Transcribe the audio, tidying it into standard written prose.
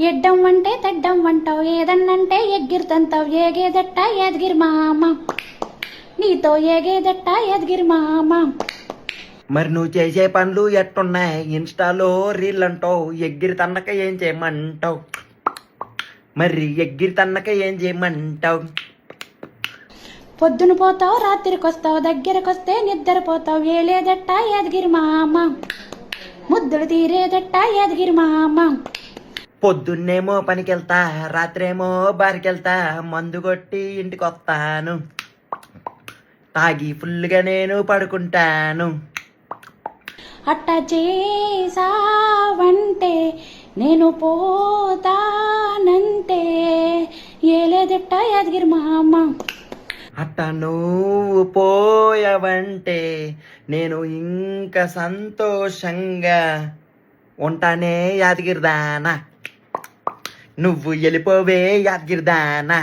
ఎడ్డం అంటే తెడ్డం అంటావు, ఏదన్నంటే ఎగ్గిరితంతావు. ఏగేదట్ట యాదగిరి మామ, నీతో ఏగేదట్ట యాదగిరి మామ. మరి నువ్వు చేసే పనులు ఎట్టున్నాయి? ఇన్స్టాలో రీల్ అంటావు, ఎగ్గిరి తన్నక ఏం చేయమంటావు? మరి ఎగ్గిరి తన్నక ఏం చేయమంటావు? పొద్దున పోతావు రాత్రికి వస్తావు, దగ్గరకొస్తే నిద్రపోతావు. ఏలేదట్ట యాదగిరి మామ, ముద్దులు తీరేదట్ట యాదగిరి మామ. పొద్దున్నేమో పనికెళ్తా, రాత్రేమో బారికెళ్తా, మందు కొట్టి ఇంటికి వస్తాను, తాగి ఫుల్గా నేను పడుకుంటాను. అట్ట చేసావంటే నేను పోతానంటే. ఏలేదట్ట యాదగిరి మామ, అట్ట నువ్వు పోయావంటే నేను ఇంకా సంతోషంగా ఉంటానే యాదగిరిదానా. నువ్వు వెళ్ళిపోవే యాదగిరిదానా.